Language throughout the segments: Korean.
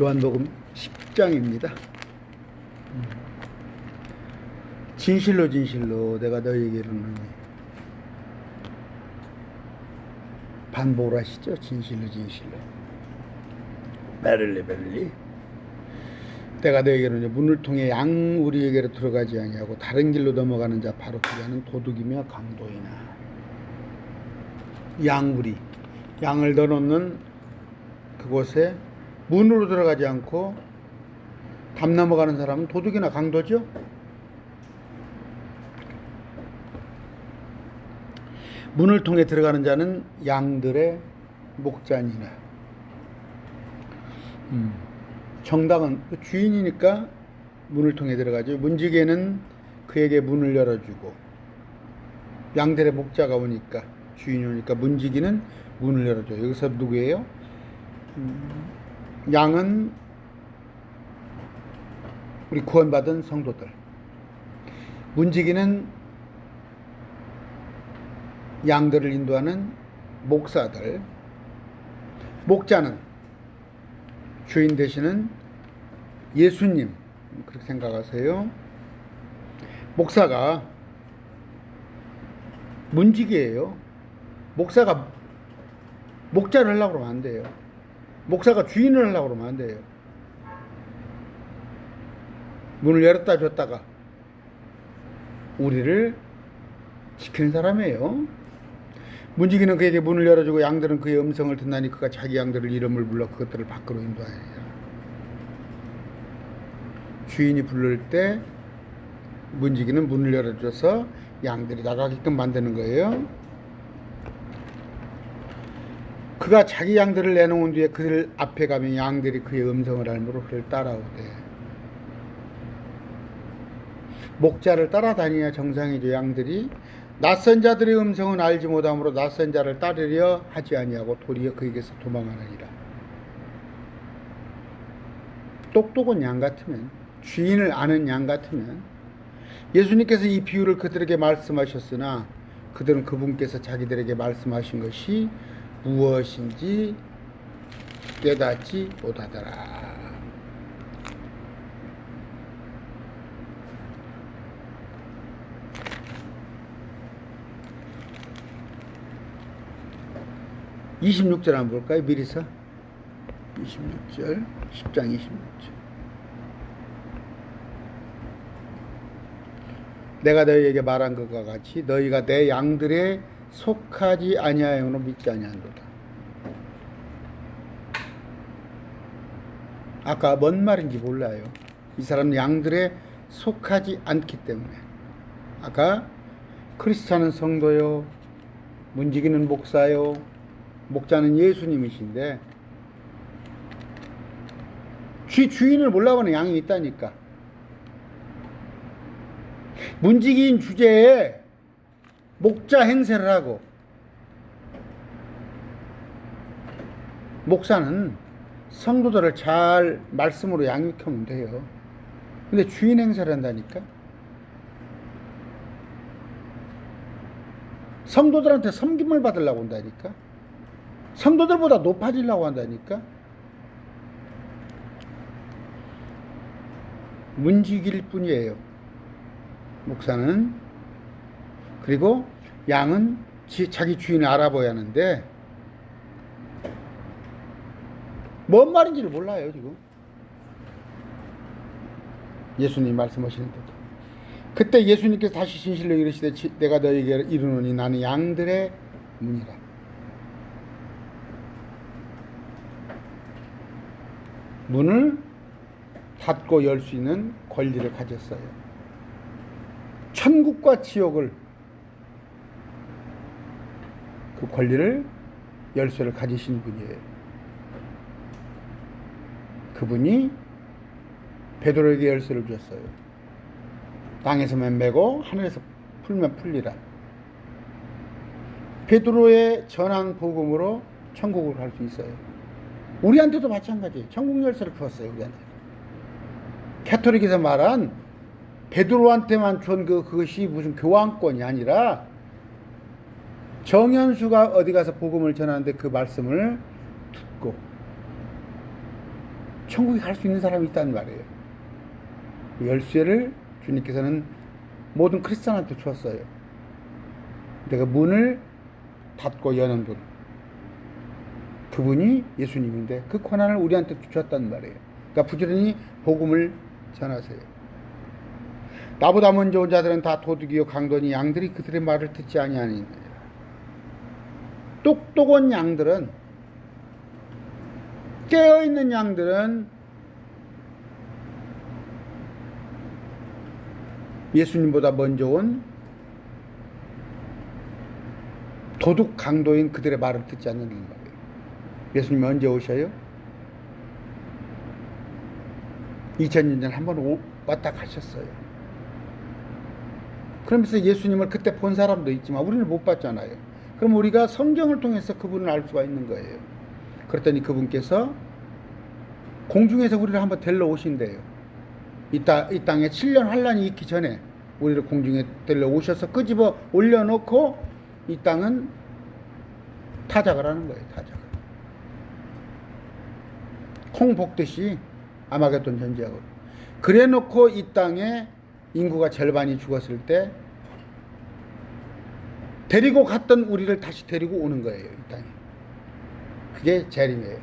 요한복음 10장입니다. 진실로 진실로 내가 너희에게 이르노니, 반복을 하시죠. 진실로 진실로 베를리 베를리 내가 너희에게 이르노니, 문을 통해 양 우리에게로 들어가지 아니하고 다른 길로 넘어가는 자 바로 그자는 도둑이며 강도이나. 양우리, 양을 넣어놓는 그곳에 문으로 들어가지 않고 담 넘어가는 사람은 도둑이나 강도죠. 문을 통해 들어가는 자는 양들의 목자니라. 정당은 주인이니까 문을 통해 들어가죠. 문지기는 그에게 문을 열어주고, 양들의 목자가 오니까, 주인이 오니까 문지기는 문을 열어줘요. 여기서 누구예요? 양은 우리 구원받은 성도들, 문지기는 양들을 인도하는 목사들, 목자는 주인 되시는 예수님, 그렇게 생각하세요. 목사가 문지기예요. 목사가 목자를 하려고 그러면 안 돼요. 목사가 주인을 하려고 그러면 안 돼요. 문을 열었다 줬다가 우리를 지키는 사람이에요. 문지기는 그에게 문을 열어주고, 양들은 그의 음성을 듣나니 그가 자기 양들을 이름을 불러 그것들을 밖으로 인도하니라. 주인이 부를 때 문지기는 문을 열어줘서 양들이 나가게끔 만드는 거예요. 그가 자기 양들을 내놓은 뒤에 그들 앞에 가면 양들이 그의 음성을 알므로 그를 따라오되. 목자를 따라다니야 정상이죠. 양들이 낯선 자들의 음성은 알지 못하므로 낯선 자를 따르려 하지 아니하고 도리어 그에게서 도망하느니라. 똑똑한 양 같으면, 주인을 아는 양 같으면, 예수님께서 이 비유를 그들에게 말씀하셨으나 그들은 그분께서 자기들에게 말씀하신 것이 무엇인지 깨닫지 못하더라. (26절) 한번 볼까요? 미리서 26절, 10장 26절. 내가 너희에게 말한 것과 같이 너희가 내 양들에 속하지 아니하여도 믿지 아니한도다. 아까 뭔 말인지 몰라요. 이 사람은 양들에 속하지 않기 때문에. 아까 크리스찬은 성도요, 문지기는 목사요, 목자는 예수님이신데 주인을 몰라보는 양이 있다니까. 문지기인 주제에 목자 행세를 하고, 목사는 성도들을 잘 말씀으로 양육하면 돼요. 근데 주인 행세를 한다니까. 성도들한테 섬김을 받으려고 한다니까. 성도들보다 높아지려고 한다니까. 문지기일 뿐이에요, 목사는. 그리고 양은 자기 주인을 알아봐야 하는데 뭔 말인지를 몰라요 지금. 예수님 말씀하시는데도. 그때 예수님께서 다시 진실로 이르시되 내가 너희에게 이르노니 나는 양들의 문이라. 문을 닫고 열 수 있는 권리를 가졌어요. 천국과 지옥을, 그 권리를, 열쇠를 가지신 분이에요. 그분이 베드로에게 열쇠를 줬어요. 땅에서만 매고 하늘에서 풀면 풀리라. 베드로의 전한 복음으로 천국을 갈 수 있어요. 우리한테도 마찬가지예요. 천국 열쇠를 주었어요, 우리한테. 캐토릭에서 말한 베드로한테만 준 그것이 무슨 교환권이 아니라 정현수가 어디 가서 복음을 전하는데 그 말씀을 듣고 천국에 갈 수 있는 사람이 있단 말이에요. 열쇠를 주님께서는 모든 크리스찬한테 주었어요. 내가 문을 닫고 여는 분, 그분이 예수님인데 그 권한을 우리한테 주셨단 말이에요. 그러니까 부지런히 복음을 전하세요. 나보다 먼저 온 자들은 다 도둑이요 강도니 양들이 그들의 말을 듣지 아니하니라. 똑똑한 양들은, 깨어있는 양들은 예수님보다 먼저 온 도둑 강도인 그들의 말을 듣지 않는다는 말이에요. 예수님이 언제 오셔요? 2000년 전에 한번 왔다 가셨어요. 그러면서 예수님을 그때 본 사람도 있지만 우리는 못 봤잖아요. 그럼 우리가 성경을 통해서 그분을 알 수가 있는 거예요. 그랬더니 그분께서 공중에서 우리를 한번 데리러 오신대요. 이 땅에 7년 환란이 있기 전에 우리를 공중에 데리러 오셔서 끄집어 올려놓고 이 땅은 타작을 하는 거예요. 타작을. 콩 볶듯이 아마겟돈 전쟁으로. 그래 놓고 이 땅에 인구가 절반이 죽었을 때 데리고 갔던 우리를 다시 데리고 오는 거예요. 이 땅에. 그게 재림이에요.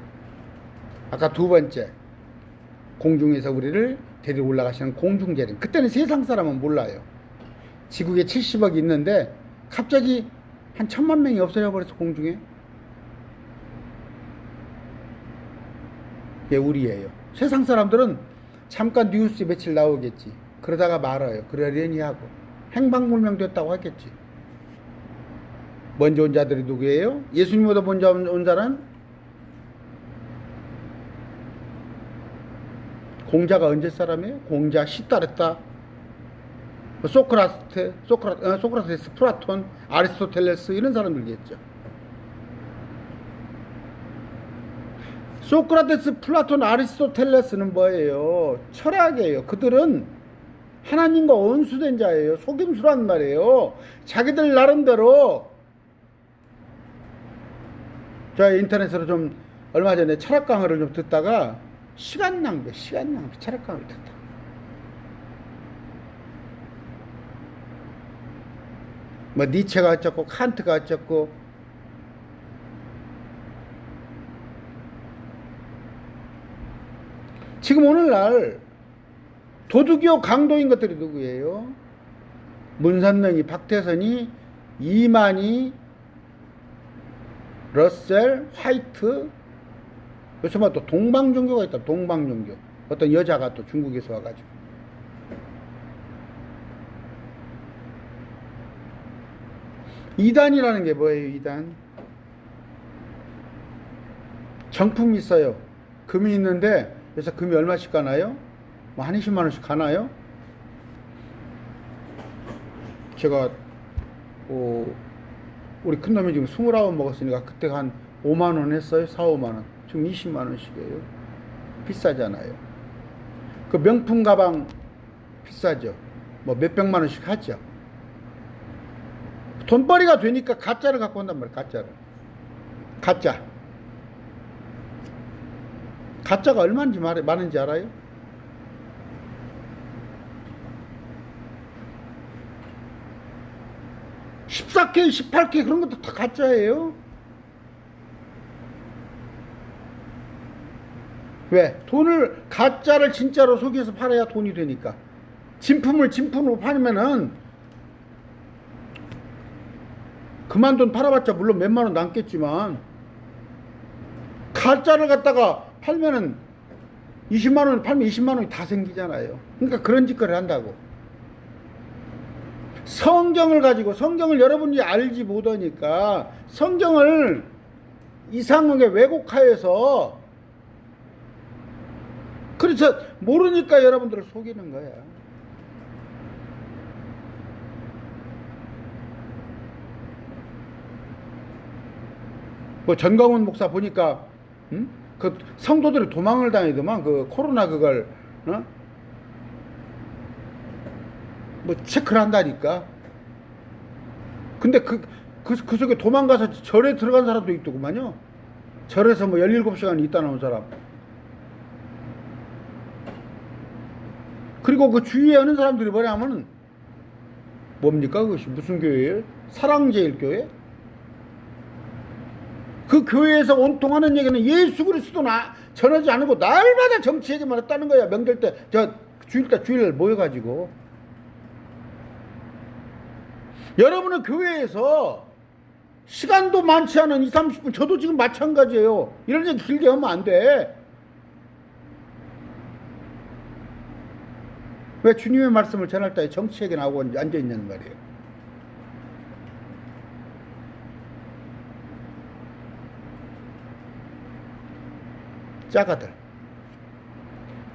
아까 두 번째, 공중에서 우리를 데리고 올라가시는 공중재림. 그때는 세상 사람은 몰라요. 지구에 70억이 있는데 갑자기 한 1000만 명이 없어져 버려서 공중에. 그게 우리예요. 세상 사람들은 잠깐 뉴스에 며칠 나오겠지. 그러다가 말아요. 그러려니 하고 행방불명됐다고 하겠지. 먼저 온 자들이 누구예요? 예수님보다 먼저 온 자는 공자가 언제 사람이에요? 공자, 시타르타, 소크라테스, 플라톤, 아리스토텔레스 이런 사람들이겠죠. 소크라테스, 플라톤, 아리스토텔레스는 뭐예요? 철학이에요. 그들은 하나님과 원수된 자예요. 속임수란 말이에요. 자기들 나름대로. 저 인터넷으로 좀 얼마 전에 철학 강의를 좀 듣다가 시간 낭비 철학 강의를 듣다. 뭐 니체가 어쩌고 칸트가 어쩌고 지금 오늘날 도둑이요 강도인 것들이 누구예요? 문선명이, 박태선이, 이만희, 러셀, 화이트. 요새 또 동방종교가 있다. 동방종교. 어떤 여자가 또 중국에서 와가지고. 이단이라는 게 뭐예요? 이단. 정품이 있어요. 금이 있는데 그래서 금이 얼마씩 가나요? 뭐 한 20만 원씩 가나요? 제가 우리 큰놈이 지금 29 먹었으니까 그때 한 5만 원 했어요. 4, 5만 원. 지금 20만 원씩이에요. 비싸잖아요. 그 명품 가방 비싸죠. 뭐 몇백만 원씩 하죠. 돈벌이가 되니까 가짜를 갖고 온단 말이에요. 가짜를. 가짜가 얼마인지 많은지 알아요? (14K) (18K) 그런 것도 다 가짜예요. 왜? 돈을 가짜를 진짜로 속여서 팔아야 돈이 되니까. 진품을 진품으로 팔면은 그만 돈 팔아봤자 물론 몇만 원 남겠지만 가짜를 갖다가 팔면은 20만 원 팔면 20만 원이 다 생기잖아요. 그러니까 그런 짓거리를 한다고. 성경을 가지고, 성경을 여러분이 알지 못하니까 성경을 이상하게 왜곡하여서, 그래서 모르니까 여러분들을 속이는 거야. 뭐 전광훈 목사 보니까 그 성도들이 도망을 다니더만 그 코로나 그걸 뭐 체크를 한다니까. 근데 그 속에 도망가서 절에 들어간 사람도 있더구만요. 절에서 뭐 17시간 있다 나온 사람. 그리고 그 주위에 하는 사람들이 뭐냐면은 뭡니까? 그것이 무슨 교회예요? 사랑제일교회? 그 교회에서 온통 하는 얘기는 예수 그리스도 전하지 않고 날마다 정치 얘기만 했다는 거야. 명절 때, 주일날 모여가지고. 여러분은 교회에서 시간도 많지 않은 20, 30분, 저도 지금 마찬가지예요. 이런 얘기 길게 하면 안 돼. 왜 주님의 말씀을 전할 때 정치 얘기 나오고 앉아있는 말이에요. 짜가들.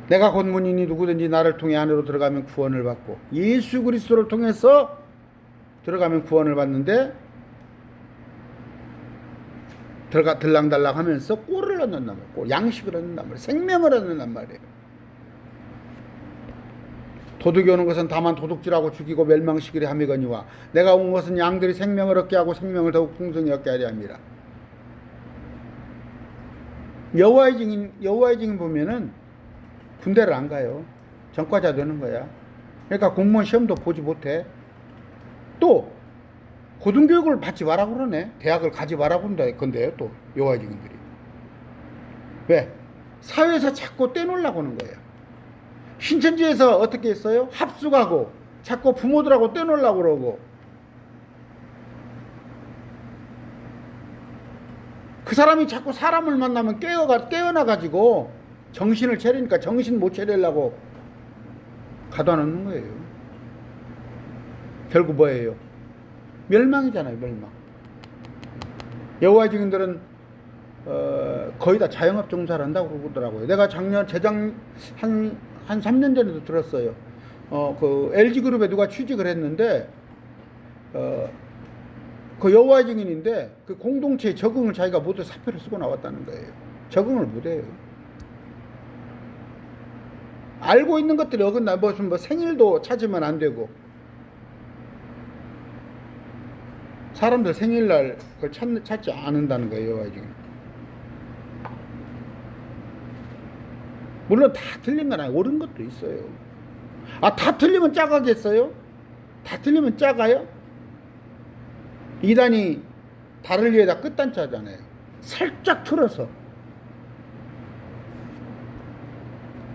내가 곧 문이니 누구든지 나를 통해 안으로 들어가면 구원을 받고, 예수 그리스도를 통해서 들어가면 구원을 받는데 들랑달랑 하면서 꼴을 얻는단 말이에요. 양식을 얻는단 말이에요. 생명을 얻는단 말이에요. 도둑이 오는 것은 다만 도둑질하고 죽이고 멸망시키려 함이거니와 내가 온 것은 양들이 생명을 얻게 하고 생명을 더욱 풍성히 얻게 하려 함이라. 여호와의 증인 보면은 군대를 안 가요. 전과자 되는 거야. 그러니까 공무원 시험도 보지 못해. 또 고등교육을 받지 마라고 그러네. 대학을 가지 마라고 그런데요. 또 여호와의 증인들이. 왜? 사회에서 자꾸 떼놓으려고 하는 거예요. 신천지에서 어떻게 했어요? 합숙하고 자꾸 부모들하고 떼놓으려고 그러고, 그 사람이 자꾸 사람을 만나면 깨어나가지고 정신을 차리니까 정신 못 차리려고 가둬 놓는 거예요. 결국 뭐예요? 멸망이잖아요. 멸망. 여호와의 증인들은 거의 다 자영업 종사를 한다고 그러더라고요. 내가 한 3년 전에도 들었어요. 그 LG그룹에 누가 취직을 했는데, 그 여호와의 증인인데, 그 공동체에 적응을 자기가 모두 사표를 쓰고 나왔다는 거예요. 적응을 못해요. 알고 있는 것들이 어긋나, 뭐 생일도 찾으면 안 되고, 사람들 생일날 그걸 찾지 않는다는 거예요, 여호와의 증인. 물론 다 틀린 건 아니고 옳은 것도 있어요. 다 틀리면 짜가겠어요? 다 틀리면 짜가요? 이단이 달을 위에다 끝단짜잖아요. 살짝 틀어서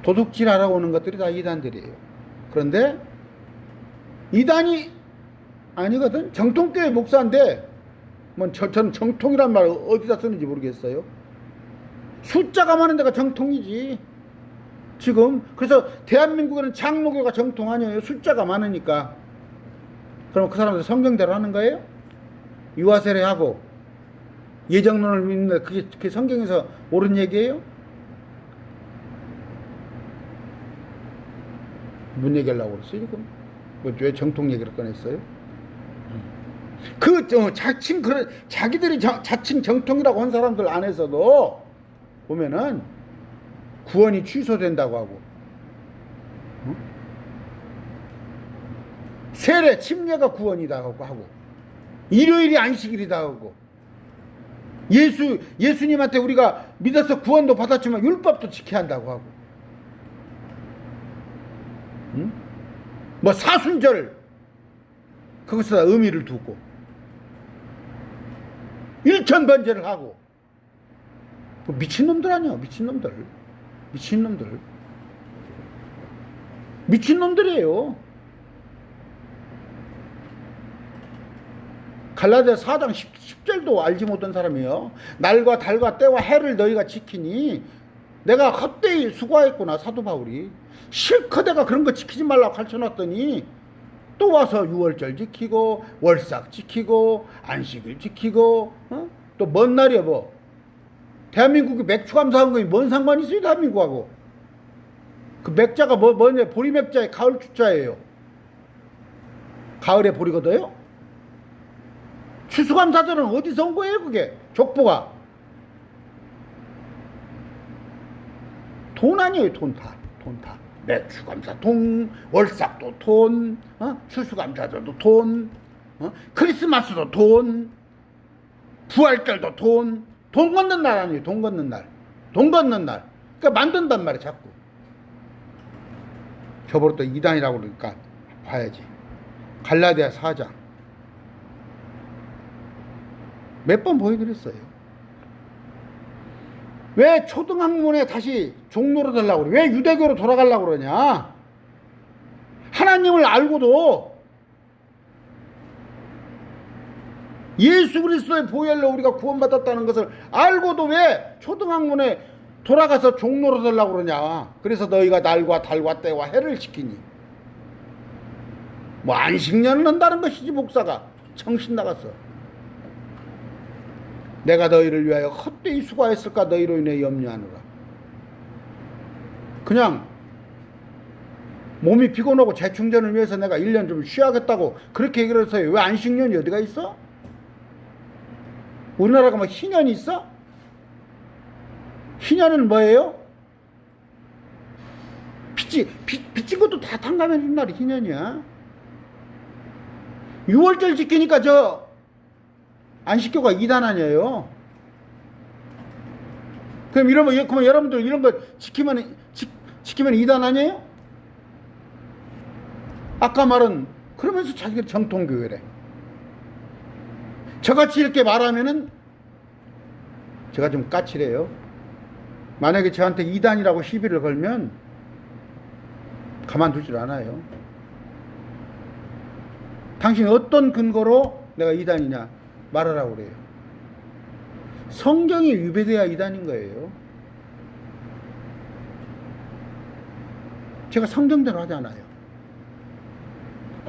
도둑질하러 오는 것들이 다 이단들이에요. 그런데 이단이 아니거든. 정통교회 목사인데, 저는 정통이란 말 어디다 쓰는지 모르겠어요. 숫자가 많은 데가 정통이지. 지금 그래서 대한민국에는 장로교가 정통 아니에요. 숫자가 많으니까. 그럼 그 사람들 성경대로 하는 거예요? 유아세례하고 예정론을 믿는데 그게 성경에서 옳은 얘기예요? 뭔 얘기하려고 그랬어요 지금? 왜 정통 얘기를 꺼냈어요? 자기들이 자칭 정통이라고 한 사람들 안에서도 보면은 구원이 취소된다고 하고, 세례 침례가 구원이다 하고, 일요일이 안식일이다 하고, 예수님한테 우리가 믿어서 구원도 받았지만 율법도 지켜야 한다고 하고, 뭐 사순절 그것에다 의미를 두고 일천번제를 하고, 미친놈들 아니야. 미친놈들이에요. 갈라디아 4장 10절도 알지 못한 사람이에요. 날과 달과 때와 해를 너희가 지키니 내가 헛되이 수고했구나. 사도 바울이 실컷 내가 그런 거 지키지 말라고 가르쳐놨더니 또 와서 유월절 지키고 월삭 지키고 안식일 지키고, 또 먼 날이야 뭐. 대한민국이 맥주 감사한 거니 뭔 상관이 있어요 대한민국하고. 그 맥자가 뭐냐, 보리맥자의 가을 추자예요. 가을에 보리거든요. 추수감사절은 어디서 온 거예요 그게? 족보가. 돈 아니에요. 돈 다. 맥주감사 돈, 월삭도 돈, 추수감사절도 돈, 크리스마스도 돈, 부활절도 돈. 돈 걷는 날 아니에요. 돈 걷는 날. 그러니까 만든단 말이에요 자꾸. 저보고 또 이단이라고 그러니까 봐야지. 갈라디아 4장. 몇 번 보여드렸어요. 왜 초등학문에 다시 종로로 되려고 그래? 왜 유대교로 돌아가려고 그러냐? 하나님을 알고도 예수 그리스도의 보혈로 우리가 구원받았다는 것을 알고도 왜 초등학문에 돌아가서 종로로 되려고 그러냐? 그래서 너희가 날과 달과 때와 해를 지키니. 뭐 안식년을 한다는 것이지 목사가. 정신 나갔어. 내가 너희를 위하여 헛되이 수고하였을까 너희로 인해 염려하노라. 그냥 몸이 피곤하고 재충전을 위해서 내가 1년 좀 쉬어야겠다고 그렇게 얘기를 해서 왜 안식년이 어디가 있어? 우리나라가 뭐 희년이 있어? 희년은 뭐예요? 빚진 것도 다 탕감해준 날이 희년이야. 6월절 지키니까 저 안식교가 이단 아니에요. 그럼 여러분들 이런 거 지키면 이단 아니에요? 아까 말은 그러면서 자기들 정통교회래. 저같이 이렇게 말하면은 제가 좀 까칠해요. 만약에 저한테 이단이라고 시비를 걸면 가만두질 않아요. 당신 어떤 근거로 내가 이단이냐 말하라고 그래요. 성경이 위배돼야 이단인 거예요. 제가 성경대로 하잖아요.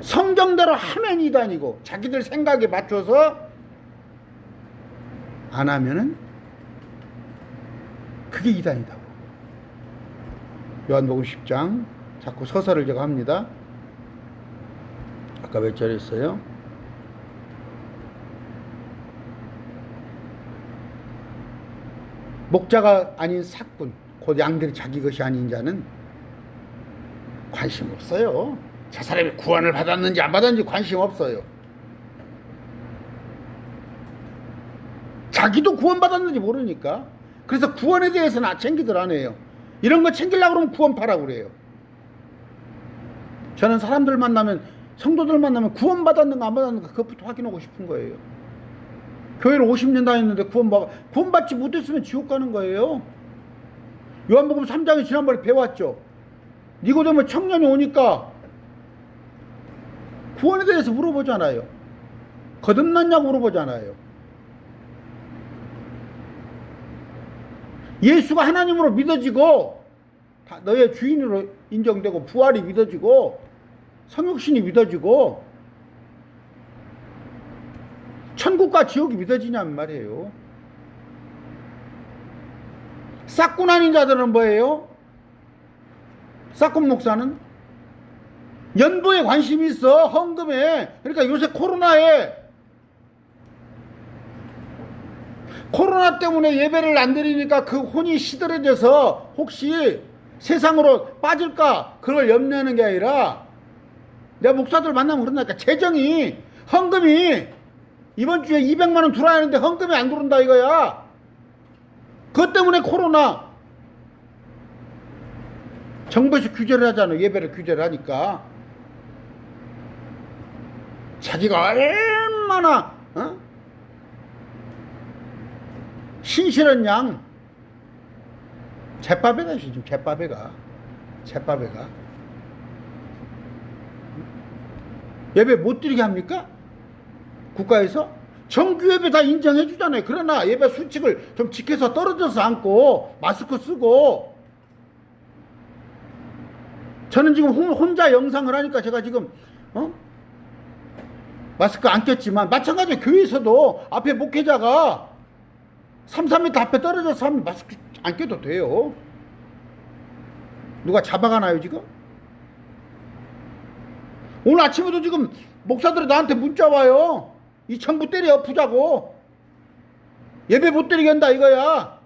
성경대로 하면 이단이고 자기들 생각에 맞춰서 안 하면은 그게 이단이다. 요한복음 10장 자꾸 서설을 제가 합니다. 아까 몇 절에 있어요? 목자가 아닌 삭군 곧 양들이 자기 것이 아닌 자는 관심 없어요. 저 사람이 구원을 받았는지 안 받았는지 관심 없어요. 자기도 구원받았는지 모르니까. 그래서 구원에 대해서는 챙기들 안 해요. 이런 거 챙기려고 그러면 구원파라고 그래요. 저는 사람들 만나면, 성도들 만나면 구원받았는가 안 받았는가 그것부터 확인하고 싶은 거예요. 교회를 50년 다녔는데 구원받지 못했으면 지옥 가는 거예요. 요한복음 3장에 지난번에 배웠죠. 니고데모 청년이 오니까 구원에 대해서 물어보잖아요. 거듭났냐고 물어보잖아요. 예수가 하나님으로 믿어지고 너의 주인으로 인정되고 부활이 믿어지고 성육신이 믿어지고 천국과 지옥이 믿어지냐는 말이에요. 싹군 아닌 자들은 뭐예요? 싹군 목사는 연보에 관심이 있어. 헌금에. 그러니까 요새 코로나 때문에 예배를 안 드리니까 그 혼이 시들어져서 혹시 세상으로 빠질까 그걸 염려하는 게 아니라 내가 목사들 만나면 그런다니까 재정이 헌금이 이번 주에 200만 원 들어야 하는데 헌금이 안 들어온다 이거야. 그것 때문에 코로나 정부에서 규제를 하잖아. 예배를 규제를 하니까 자기가 얼마나 신실한 양 잿바베가 지금 잿바베가 예배 못 드리게 합니까? 국가에서 정규 예배 다 인정해 주잖아요. 그러나 예배 수칙을 좀 지켜서 떨어져서 앉고 마스크 쓰고. 저는 지금 혼자 영상을 하니까 제가 지금 마스크 안 꼈지만 마찬가지로 교회에서도 앞에 목회자가 3m 앞에 떨어져서 하면 마스크 안 껴도 돼요. 누가 잡아가나요 지금? 오늘 아침에도 지금 목사들이 나한테 문자 와요. 이 정부 때려 엎으자고. 예배 못 드리게 한다 이거야.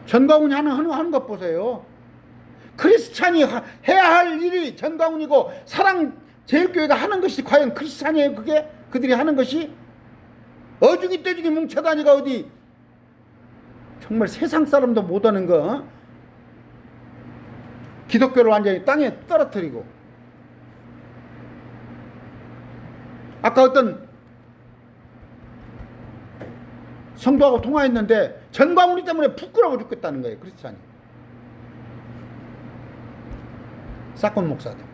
전광훈이 하는 것 보세요. 크리스찬이 해야 할 일이 전광훈이고 사랑제일교회가 하는 것이 과연 크리스찬이에요? 그게? 그들이 하는 것이? 어중이 떼중이 뭉쳐다니가 어디 정말 세상 사람도 못하는 거 기독교를 완전히 땅에 떨어뜨리고, 아까 어떤 성도하고 통화했는데 전광훈이 때문에 부끄러워 죽겠다는 거예요. 크리스찬이. 사건 목사들,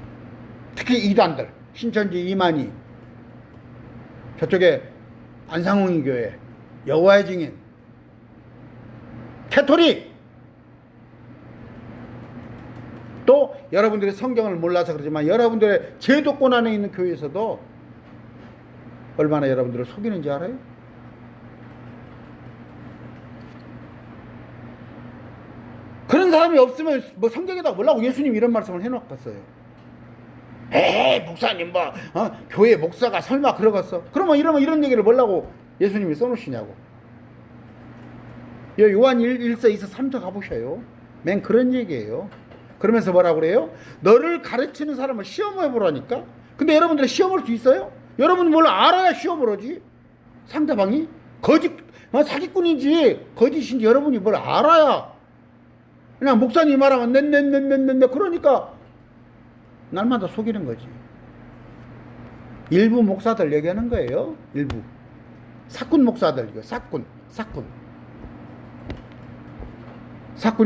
특히 이단들, 신천지 이만희, 저쪽에 안상홍이 교회, 여호와의 증인, 캐토릭, 또 여러분들이 성경을 몰라서 그러지만 여러분들의 제도권 안에 있는 교회에서도 얼마나 여러분들을 속이는지 알아요? 그런 사람이 없으면 뭐 성경에다 뭐라고 예수님 이런 말씀을 해놓았겠어요. 에이 목사님 뭐 교회 목사가 설마 그러겠어? 그러면 이런 얘기를 뭐라고 예수님이 써놓으시냐고. 요한 1서 2서 3서 가보셔요. 맨 그런 얘기예요. 그러면서 뭐라고 그래요? 너를 가르치는 사람을 시험해 보라니까. 근데 여러분들 시험할 수 있어요? 여러분이 뭘 알아야 시험을 하지. 상대방이 사기꾼인지 거짓인지 여러분이 뭘 알아야. 그냥 목사님 말하면 네 그러니까 날마다 속이는 거지. 일부 목사들 얘기하는 거예요. 일부 사꾼 목사들, 이거 사꾼이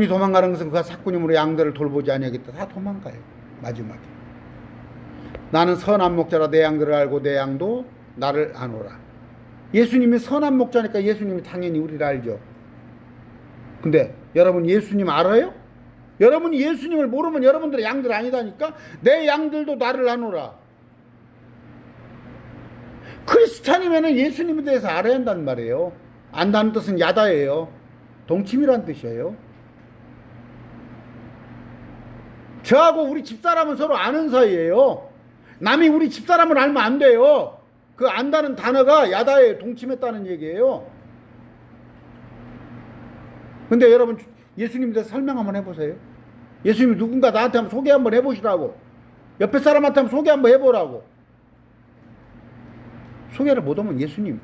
도망가는 것은 그가 사꾼임으로 양들을 돌보지 아니하겠다. 다 도망가요. 마지막에 나는 선한 목자라 내 양들을 알고 내 양도 나를 아노라. 예수님이 선한 목자니까 예수님이 당연히 우리를 알죠. 근데 여러분 예수님 알아요? 여러분이 예수님을 모르면 여러분들의 양들 아니다니까. 내 양들도 나를 아노라. 크리스찬이면 예수님에 대해서 알아야 한단 말이에요. 안다는 뜻은 야다예요. 동침이란 뜻이에요. 저하고 우리 집사람은 서로 아는 사이예요. 남이 우리 집사람을 알면 안 돼요. 그 안다는 단어가 야다예요. 동침했다는 얘기예요. 근데 여러분 예수님에 대해서 설명 한번 해보세요. 예수님이 누군가 나한테 한번 소개 한번 해보시라고. 옆에 사람한테 한번 소개 한번 해보라고. 소개를 못하면 예수님을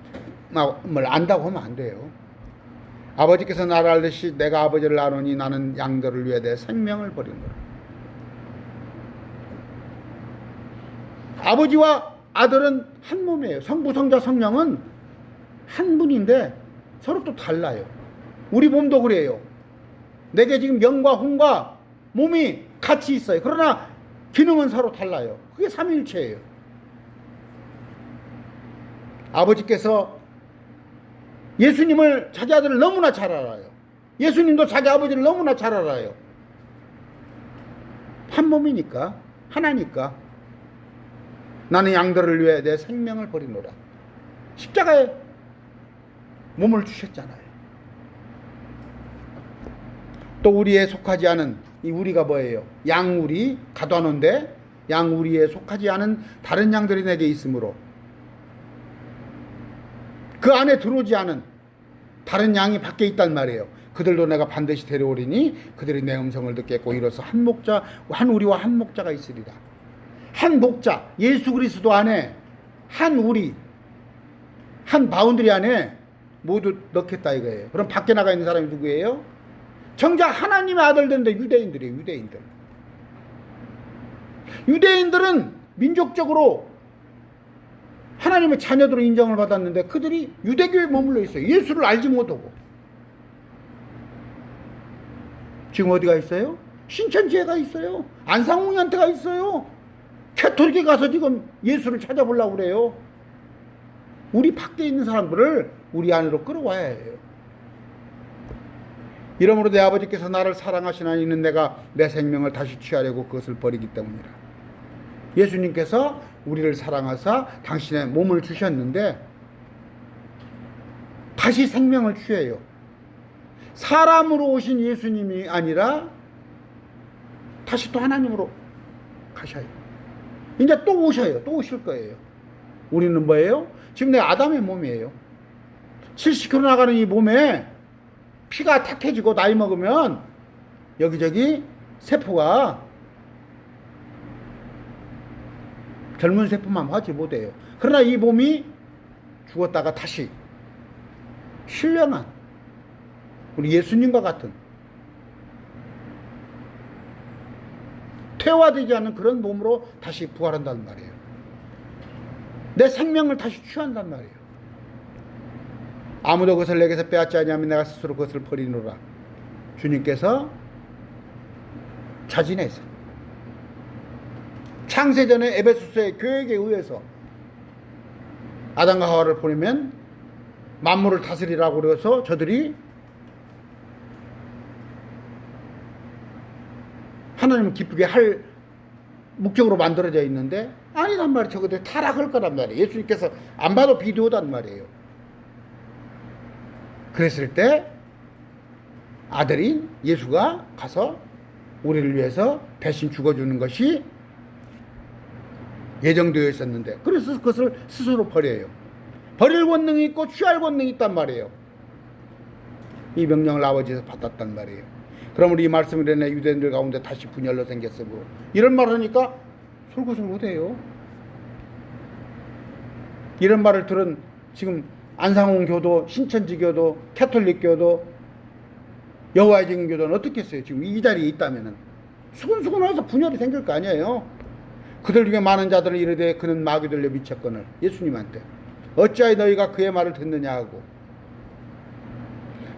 안다고 하면 안 돼요. 아버지께서 나를 알듯이 내가 아버지를 아노니 나는 양들을 위해 내 생명을 버리노라. 아버지와 아들은 한 몸이에요. 성부, 성자, 성령은 한 분인데 서로 또 달라요. 우리 몸도 그래요. 내게 지금 영과 혼과 몸이 같이 있어요. 그러나 기능은 서로 달라요. 그게 삼위일체예요. 아버지께서 예수님을 자기 아들을 너무나 잘 알아요. 예수님도 자기 아버지를 너무나 잘 알아요. 한 몸이니까, 하나니까. 나는 양들을 위해 내 생명을 버리노라. 십자가에 몸을 주셨잖아요. 또 우리에 속하지 않은, 이 우리가 뭐예요? 양우리, 가둬놓은데 양우리에 속하지 않은 다른 양들이 내게 있으므로 그 안에 들어오지 않은 다른 양이 밖에 있단 말이에요. 그들도 내가 반드시 데려오리니 그들이 내 음성을 듣겠고 이로써 한 목자, 한 우리와 한 목자가 있으리라. 한 목자, 예수 그리스도 안에 한 우리, 한 바운드리 안에 모두 넣겠다 이거예요. 그럼 밖에 나가 있는 사람이 누구예요? 정작 하나님의 아들들인데 유대인들이에요. 유대인들은 민족적으로 하나님의 자녀들로 인정을 받았는데 그들이 유대교에 머물러 있어요. 예수를 알지 못하고. 지금 어디가 있어요? 신천지에 가 있어요. 안상홍이한테 가 있어요. 캐톨릭에 가서 지금 예수를 찾아보려고 그래요. 우리 밖에 있는 사람들을 우리 안으로 끌어와야 해요. 이러므로 내 아버지께서 나를 사랑하시나 이는 내가 내 생명을 다시 취하려고 그것을 버리기 때문이라. 예수님께서 우리를 사랑하사 당신의 몸을 주셨는데 다시 생명을 취해요. 사람으로 오신 예수님이 아니라 다시 또 하나님으로 가셔요. 이제 또 오셔요. 또 오실 거예요. 우리는 뭐예요? 지금 내 아담의 몸이에요. 70kg 나가는 이 몸에 피가 탁해지고 나이 먹으면 여기저기 세포가 젊은 세포만 하지 못해요. 그러나 이 몸이 죽었다가 다시 신령한 우리 예수님과 같은 퇴화되지 않는 그런 몸으로 다시 부활한다는 말이에요. 내 생명을 다시 취한단 말이에요. 아무도 그것을 내게서 빼앗지 아니하면 내가 스스로 그것을 버리노라. 주님께서 자진해서 창세전에 에베소서의 교육에 의해서 아담과 하와를 보내면 만물을 다스리라고 그래서 저들이 하나님을 기쁘게 할 목적으로 만들어져 있는데 아니란 말이에요. 저것들 타락할 거란 말이에요. 예수님께서 안 봐도 비디오단 말이에요. 그랬을 때 아들인 예수가 가서 우리를 위해서 대신 죽어주는 것이 예정되어 있었는데 그래서 그것을 스스로 버려요. 버릴 권능이 있고 취할 권능이 있단 말이에요. 이 명령을 아버지에서 받았단 말이에요. 그럼 우리 이 말씀을 인해 유대인들 가운데 다시 분열로 생겼으므로 이런 말을 하니까 솔깃솔깃해요. 이런 말을 들은 지금 안상홍 교도, 신천지 교도, 캐톨릭 교도, 여호와의 증인 교도는 어떻게 했어요? 지금 이 자리에 있다면은 수근수근해서 분열이 생길 거 아니에요. 그들 중에 많은 자들은 이르되 그는 마귀들려 미쳤거늘 예수님한테 어찌하여 너희가 그의 말을 듣느냐 하고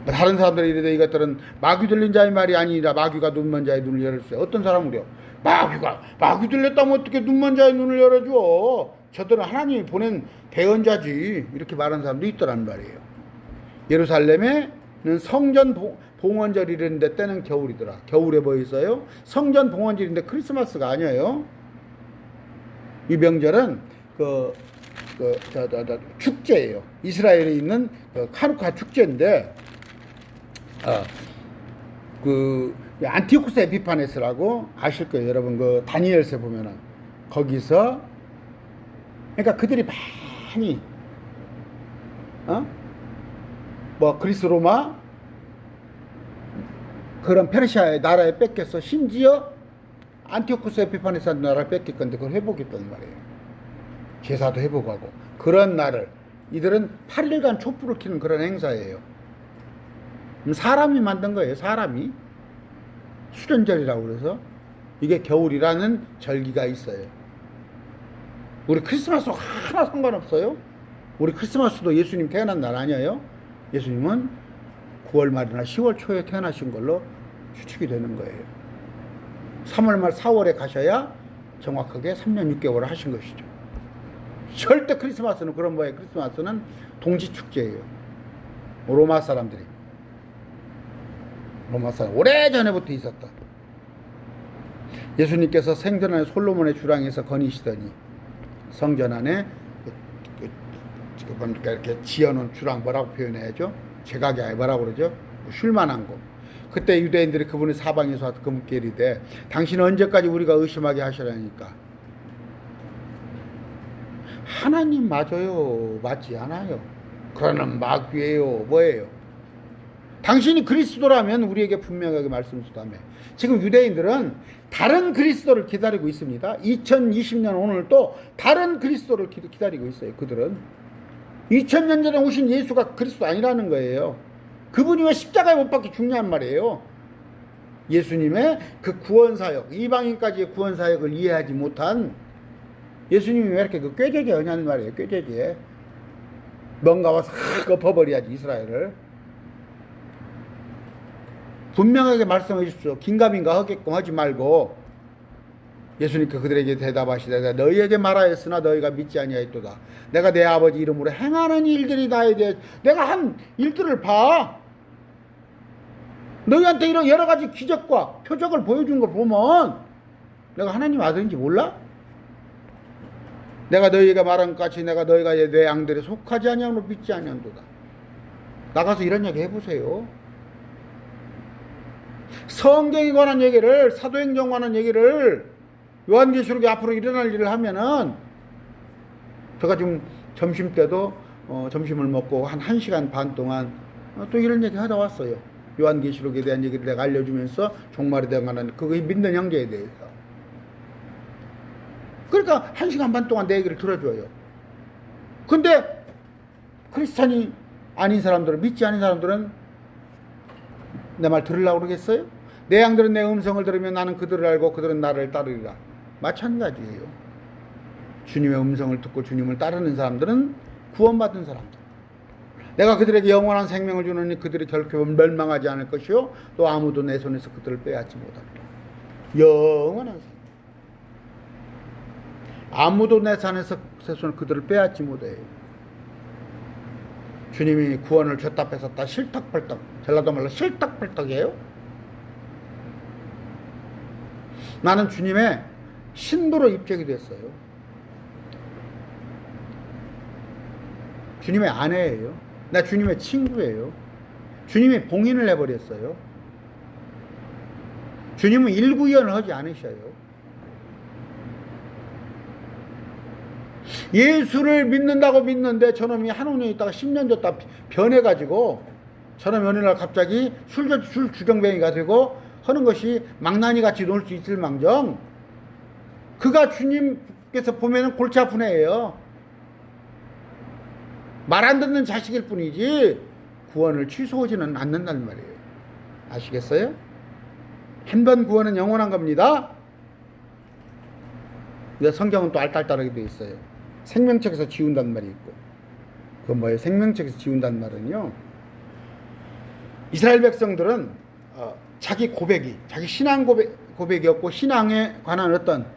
다른 사람들이 이르되 이것들은 마귀 들린 자의 말이 아니라 마귀가 눈먼 자의 눈을 열었어요. 어떤 사람은요 마귀 들렸다면 어떻게 눈먼 자의 눈을 열어줘. 저들은 하나님이 보낸 대언자지 이렇게 말하는 사람도 있더란 말이에요. 예루살렘에는 성전 봉헌절이랬는데 때는 겨울이더라. 겨울에 뭐 있어요? 성전 봉헌절인데 크리스마스가 아니에요. 이 명절은 축제예요. 이스라엘에 있는 카누카 축제인데 안티오쿠스 에피파네스라고 아실 거예요. 여러분 그 다니엘서 보면은 거기서 그러니까 그들이 많이 뭐 그리스 로마 그런 페르시아의 나라에 뺏겨서 심지어 안티오쿠스 에피파네스한 나라를 뺏길 건데 그걸 회복했단 말이에요. 제사도 회복하고 그런 날을 이들은 8일간 촛불을 켜는 그런 행사예요. 사람이 만든 거예요. 사람이 수련절이라고 그래서 이게 겨울이라는 절기가 있어요. 우리 크리스마스 하나 상관없어요. 우리 크리스마스도 예수님 태어난 날 아니에요. 예수님은 9월 말이나 10월 초에 태어나신 걸로 추측이 되는 거예요. 3월 말 4월에 가셔야 정확하게 3년 6개월을 하신 것이죠. 절대 크리스마스는 그런 거예요. 크리스마스는 동지축제예요. 로마 사람들이. 로마 사람 오래전에부터 있었다. 예수님께서 생전 안에 솔로몬의 주랑에서 거니시더니 성전 안에 이렇게 지어놓은 주랑 뭐라고 표현해야죠? 제각이 아니 뭐라고 그러죠? 쉴만한 곳. 그때 유대인들이 그분의 사방에서 그분께 이르되 당신은 언제까지 우리가 의심하게 하시라니까. 하나님 맞아요. 맞지 않아요. 그러는 마귀예요. 뭐예요? 당신이 그리스도라면 우리에게 분명하게 말씀하시다며. 지금 유대인들은 다른 그리스도를 기다리고 있습니다. 2020년 오늘 또 다른 그리스도를 기다리고 있어요. 그들은 2000년 전에 오신 예수가 그리스도 아니라는 거예요. 그분이 왜 십자가에 못 박혀 죽냐는 말이에요. 예수님의 그 구원사역, 이방인까지의 구원사역을 이해하지 못한 예수님이 왜 이렇게 그 꾀죄죄 하냐는 말이에요. 꾀죄죄. 뭔가 와서 엎어버려야지 이스라엘을. 분명하게 말씀해 주십시오. 긴가민가 하게끔 하지 말고. 예수님께 그들에게 대답하시되 너희에게 말하였으나 너희가 믿지 아니하였도다. 내가 내 아버지 이름으로 행하는 일들이 나에 대해 내가 한 일들을 봐. 너희한테 이런 여러 가지 기적과 표적을 보여준 걸 보면 내가 하나님 아들인지 몰라? 내가 너희에게 말한 것 같이 내가 너희가 내 양들에 속하지 아니하므로 믿지 아니한도다. 나가서 이런 얘기 해보세요. 성경에 관한 얘기를, 사도행정에 관한 얘기를 요한계시록에 앞으로 일어날 일을 하면은 제가 지금 점심 때도 점심을 먹고 한 1시간 반 동안 또 이런 얘기 하다 왔어요. 요한계시록에 대한 얘기를 내가 알려주면서 종말에 대한 그거 믿는 형제에 대해서. 그러니까 1시간 반 동안 내 얘기를 들어줘요. 근데 크리스찬이 아닌 사람들은, 믿지 않은 사람들은 내 말 들으려고 그러겠어요? 내 양들은 내 음성을 들으면 나는 그들을 알고 그들은 나를 따르리라. 마찬가지예요. 주님의 음성을 듣고 주님을 따르는 사람들은 구원받은 사람들. 내가 그들에게 영원한 생명을 주노니 그들이 결코 멸망하지 않을 것이요 또 아무도 내 손에서 그들을 빼앗지 못하리라. 영원한 생명. 아무도 내 손에서 그들을 빼앗지 못해요. 주님이 구원을 줬다 뺏었다 실떡벌떡, 전라도 말로 실떡벌떡이에요. 나는 주님의 신부로 입적이 됐어요. 주님의 아내예요. 나 주님의 친구예요. 주님이 봉인을 해버렸어요. 주님은 일구이연을 하지 않으셔요. 예수를 믿는다고 믿는데 저놈이 한 5년 있다가 10년 줬다 변해가지고 저놈이 어느 날 갑자기 술 주정뱅이가 되고 하는 것이 망나니 같이 놀 수 있을 망정, 그가 주님께서 보면은 골치 아픈 애예요. 말 안 듣는 자식일 뿐이지 구원을 취소하지는 않는다는 말이에요. 아시겠어요? 한 번 구원은 영원한 겁니다. 성경은 또 알딸딸하게 되어 있어요. 생명책에서 지운다는 말이 있고. 그건 뭐예요? 생명책에서 지운다는 말은요, 이스라엘 백성들은 자기 고백이, 자기 신앙 고백이었고 신앙에 관한 어떤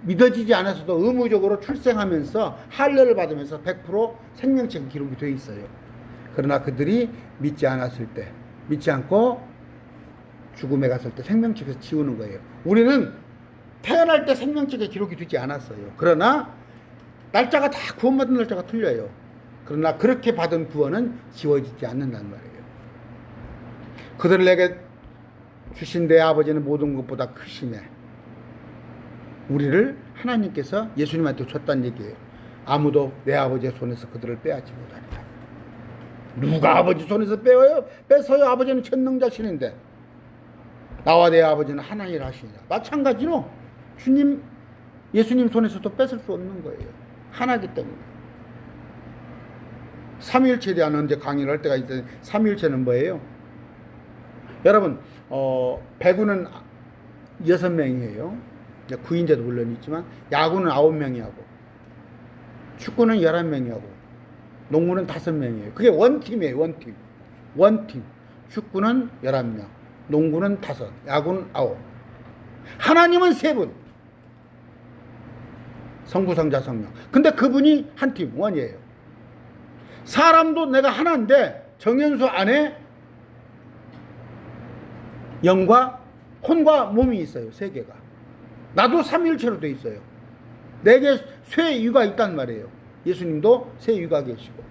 믿어지지 않아서도 의무적으로 출생하면서 할례를 받으면서 100% 생명책 기록이 되어 있어요. 그러나 그들이 믿지 않았을 때, 믿지 않고 죽음에 갔을 때 생명책에서 지우는 거예요. 우리는 태어날 때 생명책에 기록이 되지 않았어요. 그러나 날짜가 다 구원받은 날짜가 틀려요. 그러나 그렇게 받은 구원은 지워지지 않는다는 말이에요. 그들을 내게 주신 내 아버지는 모든 것보다 크시네. 우리를 하나님께서 예수님한테 줬다는 얘기예요. 아무도 내 아버지의 손에서 그들을 빼앗지 못하리라. 누가 아버지 손에서 빼어요? 뺏어요. 아버지는 전능자신인데 나와 내 아버지는 하나님을 하시니라. 마찬가지로 주님, 예수님 손에서도 뺏을 수 없는 거예요. 하나기 때문에. 삼위일체에 대한 언제 강의를 할 때가 있는데, 삼위일체는 뭐예요? 여러분, 배구는 6명이에요. 구인제도 물론 있지만 야구는 9명이 하고 축구는 11명이 하고 농구는 5명이에요. 그게 원팀이에요. 원팀. 축구는 11명, 농구는 5, 야구는 9. 하나님은 3분. 성부, 성자, 성령. 근데 그분이 한 팀, 원이에요. 사람도 내가 하나인데 정연수 안에 영과 혼과 몸이 있어요. 3개가. 나도 삼위일체로 돼 있어요. 4개 쇠유가 있단 말이에요. 예수님도 쇠유가 계시고.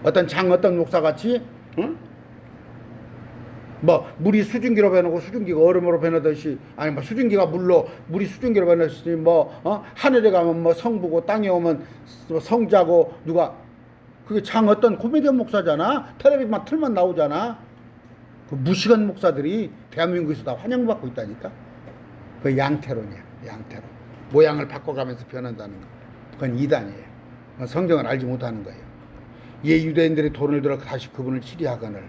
어떤 목사같이 응? 뭐 물이 수증기로 변하고 수증기가 얼음으로 변하듯이, 아니 뭐 수증기가 물이 수증기로 변하듯이 하늘에 가면 뭐 성부고 땅에 오면 성자고, 누가 그게 어떤 코미디언 목사잖아. 텔레비전 막 틀만 나오잖아. 그 무식한 목사들이 대한민국에서 다 환영받고 있다니까. 그 양태론이야. 양태론. 모양을 바꿔가면서 변한다는 거. 그건 이단이에요. 성경을 알지 못하는 거예요. 유대인들이 돈을 들어 다시 그분을 치리하거늘.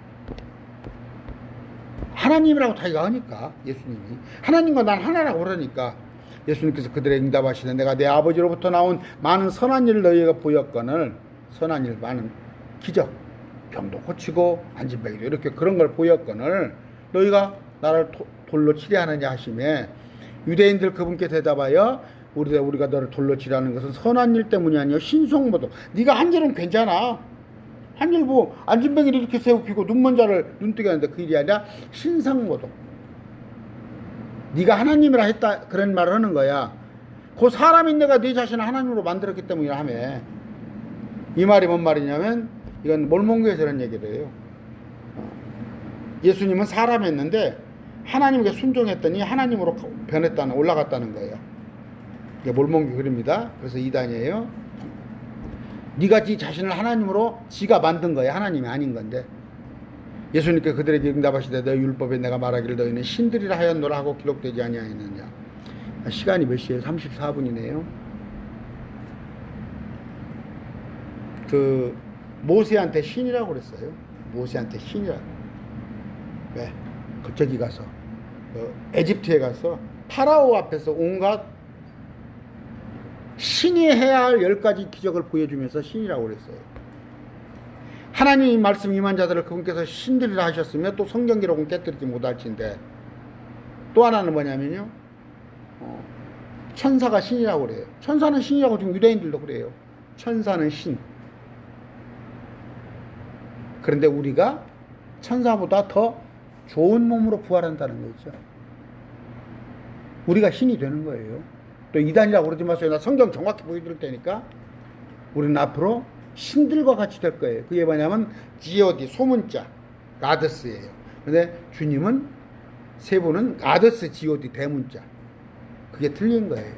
하나님이라고 자기가 하니까, 예수님이 하나님과 난 하나라고 그러니까 예수님께서 그들의 응답하시되 내가 내 아버지로부터 나온 많은 선한 일을 너희가 보였거늘. 선한 일, 많은 기적, 병도 고치고 안진뱅이도 이렇게 그런 걸 보였거늘 너희가 나를 돌로 치려하느냐 하시매, 유대인들 그분께 대답하여 우리가 너를 돌로 치려는 것은 선한 일 때문이 아니요 신성모독. 네가 한 일은 괜찮아. 한 일 뭐 안진뱅이를 이렇게 세우고 눈먼 자를 눈뜨게 하는데 그 일이 아니라 신성모독. 네가 하나님이라 했다, 그런 말을 하는 거야. 그 사람인 내가 네 자신을 하나님으로 만들었기 때문이라 하며. 이 말이 뭔 말이냐면, 이건 몰몬교에서 이런 얘기를 해요. 예수님은 사람이었는데 하나님께 순종했더니 하나님으로 올라갔다는 거예요. 이게 몰몬교 글입니다. 그래서 이단이에요. 네가 네 자신을 하나님으로 지가 만든 거야. 하나님이 아닌 건데. 예수님께 그들에게 응답하시되 너희 율법에 내가 말하기를 너희는 신들이라 하였노라 하고 기록되지 아니하였느냐. 시간이 몇 시에요? 34분이네요. 모세한테 신이라고 그랬어요. 모세한테 신이라고. 왜? 저기 가서 에집트에 가서 파라오 앞에서 온갖 신이 해야 할 10가지 기적을 보여주면서 신이라고 그랬어요. 하나님 말씀 임한 자들을 그분께서 신들이라 하셨으며 또 성경 기록은 깨뜨리지 못할진데, 또 하나는 뭐냐면요, 천사가 신이라고 그래요. 천사는 신이라고 지금 유대인들도 그래요. 천사는 신. 그런데 우리가 천사보다 더 좋은 몸으로 부활한다는 거죠. 우리가 신이 되는 거예요. 또 이단이라고 그러지 마세요. 나 성경 정확히 보여드릴 테니까. 우리는 앞으로 신들과 같이 될 거예요. 그게 뭐냐면 God, 소문자, 가드스예요. 근데 주님은 세 분은 가드스, God, 대문자. 그게 틀린 거예요.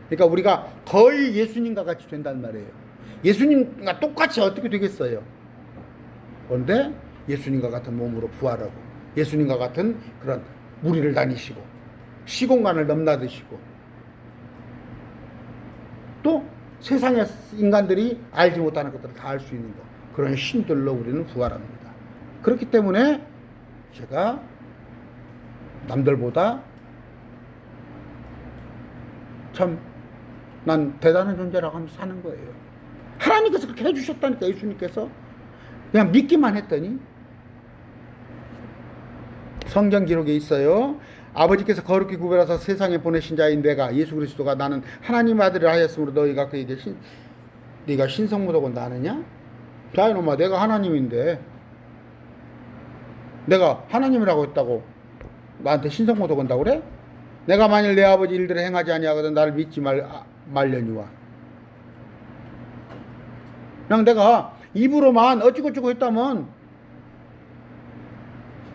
그러니까 우리가 거의 예수님과 같이 된단 말이에요. 예수님과 똑같이 어떻게 되겠어요? 그런데 예수님과 같은 몸으로 부활하고, 예수님과 같은 그런 무리를 다니시고, 시공간을 넘나드시고, 또 세상의 인간들이 알지 못하는 것들을 다 알 수 있는 것, 그런 신들로 우리는 부활합니다. 그렇기 때문에 제가 남들보다 참 난 대단한 존재라고 하면서 사는 거예요. 하나님께서 그렇게 해주셨다니까. 예수님께서 그냥 믿기만 했더니. 성경 기록에 있어요. 아버지께서 거룩히 구별하사 세상에 보내신 자인 내가, 예수 그리스도가 나는 하나님 아들을 하였으므로 너희가 그에게 네가 신성모독을 아느냐? 자 이놈아, 내가 하나님인데 내가 하나님이라고 했다고 나한테 신성모독 한다고 그래? 내가 만일 내 아버지 일들을 행하지 아니하거든 나를 믿지 말려니와. 그냥 내가 입으로만 어찌고저찌고 했다면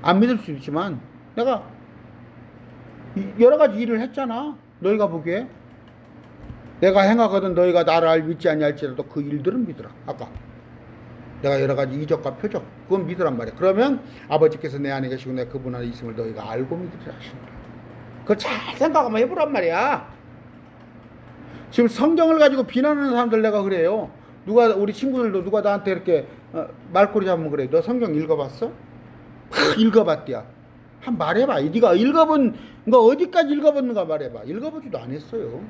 안 믿을 수 있지만 내가 여러 가지 일을 했잖아. 너희가 보기에 내가 행하거든 너희가 나를 믿지 아니할지라도 그 일들은 믿으라. 아까 내가 여러 가지 이적과 표적 그건 믿으란 말이야. 그러면 아버지께서 내 안에 계시고 내가 그분 안에 있음을 너희가 알고 믿으리라 하시니라. 그걸 잘 생각 한번 해보란 말이야. 지금 성경을 가지고 비난하는 사람들 내가 그래요. 우리 친구들도 누가 나한테 이렇게 말꼬리 잡으면 그래. 너 성경 읽어봤어? 읽어봤대야. 한 말해봐. 네가 읽어본 거 어디까지 읽어봤는가 말해봐. 읽어보지도 안 했어요.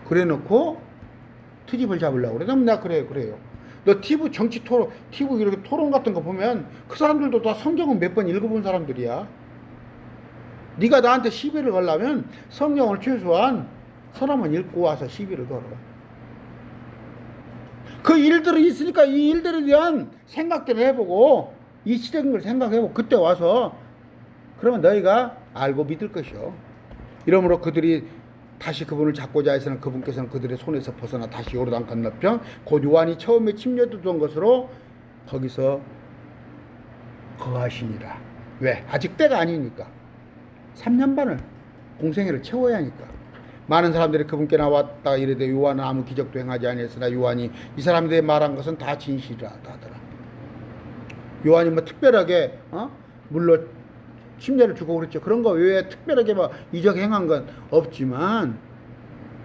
그래놓고 트집을 잡으려고 그래. 내가 그래요. 너 TV 정치 토론, TV 이렇게 토론 같은 거 보면 그 사람들도 다 성경은 몇 번 읽어본 사람들이야. 네가 나한테 시비를 걸려면 성경을 최소한 서너번 읽고 와서 시비를 걸어. 그 일들이 있으니까 이 일들에 대한 생각들을 해보고 이 시대인 걸 생각해보고 그때 와서 그러면 너희가 알고 믿을 것이요. 이러므로 그들이 다시 그분을 잡고자 해서는 그분께서는 그들의 손에서 벗어나 다시 요르단 건너편 곧 요한이 처음에 침례되던 것으로 거기서 거하시니라. 왜? 아직 때가 아니니까. 3년 반을 공생애를 채워야 하니까. 많은 사람들이 그분께 나왔다 이르되 요한은 아무 기적도 행하지 아니했으나 요한이 이 사람들이 말한 것은 다 진실이라 하더라. 요한이 뭐 특별하게 물론 침례를 주고 그랬죠. 그런 거 외에 특별하게 뭐 이적 행한 건 없지만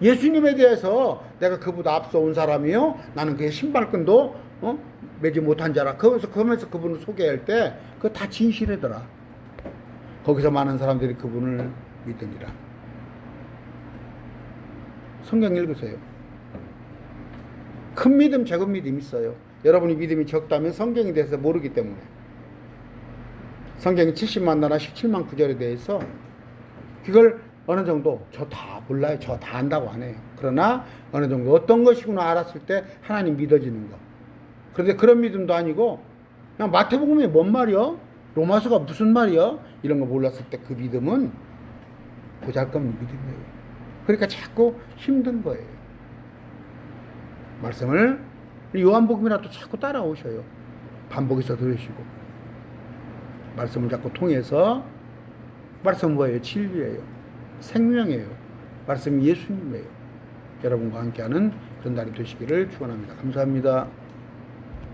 예수님에 대해서 내가 그보다 앞서 온 사람이요 나는 그의 신발끈도 매지 못한 자라. 그러면서 그분을 소개할 때 그거 다 진실이더라. 거기서 많은 사람들이 그분을 믿으니라. 성경 읽으세요. 큰 믿음, 적은 믿음 있어요. 여러분이 믿음이 적다면 성경에 대해서 모르기 때문에. 성경이 70만 나라 17만 구절에 대해서 그걸 어느 정도 저 다 몰라요. 저 다 안다고 안 해요. 그러나 어느 정도 어떤 것이구나 알았을 때 하나님 믿어지는 거. 그런데 그런 믿음도 아니고 그냥 마태복음이 뭔 말이야? 로마서가 무슨 말이야? 이런 거 몰랐을 때 그 믿음은 보잘것없는 믿음이에요. 그러니까 자꾸 힘든 거예요. 말씀을 요한복음이라도 자꾸 따라오셔요. 반복해서 들으시고 말씀을 자꾸 통해서 말씀은 뭐예요? 진리예요. 생명이에요. 말씀이 예수님이에요. 여러분과 함께하는 그런 날이 되시기를 축원합니다. 감사합니다.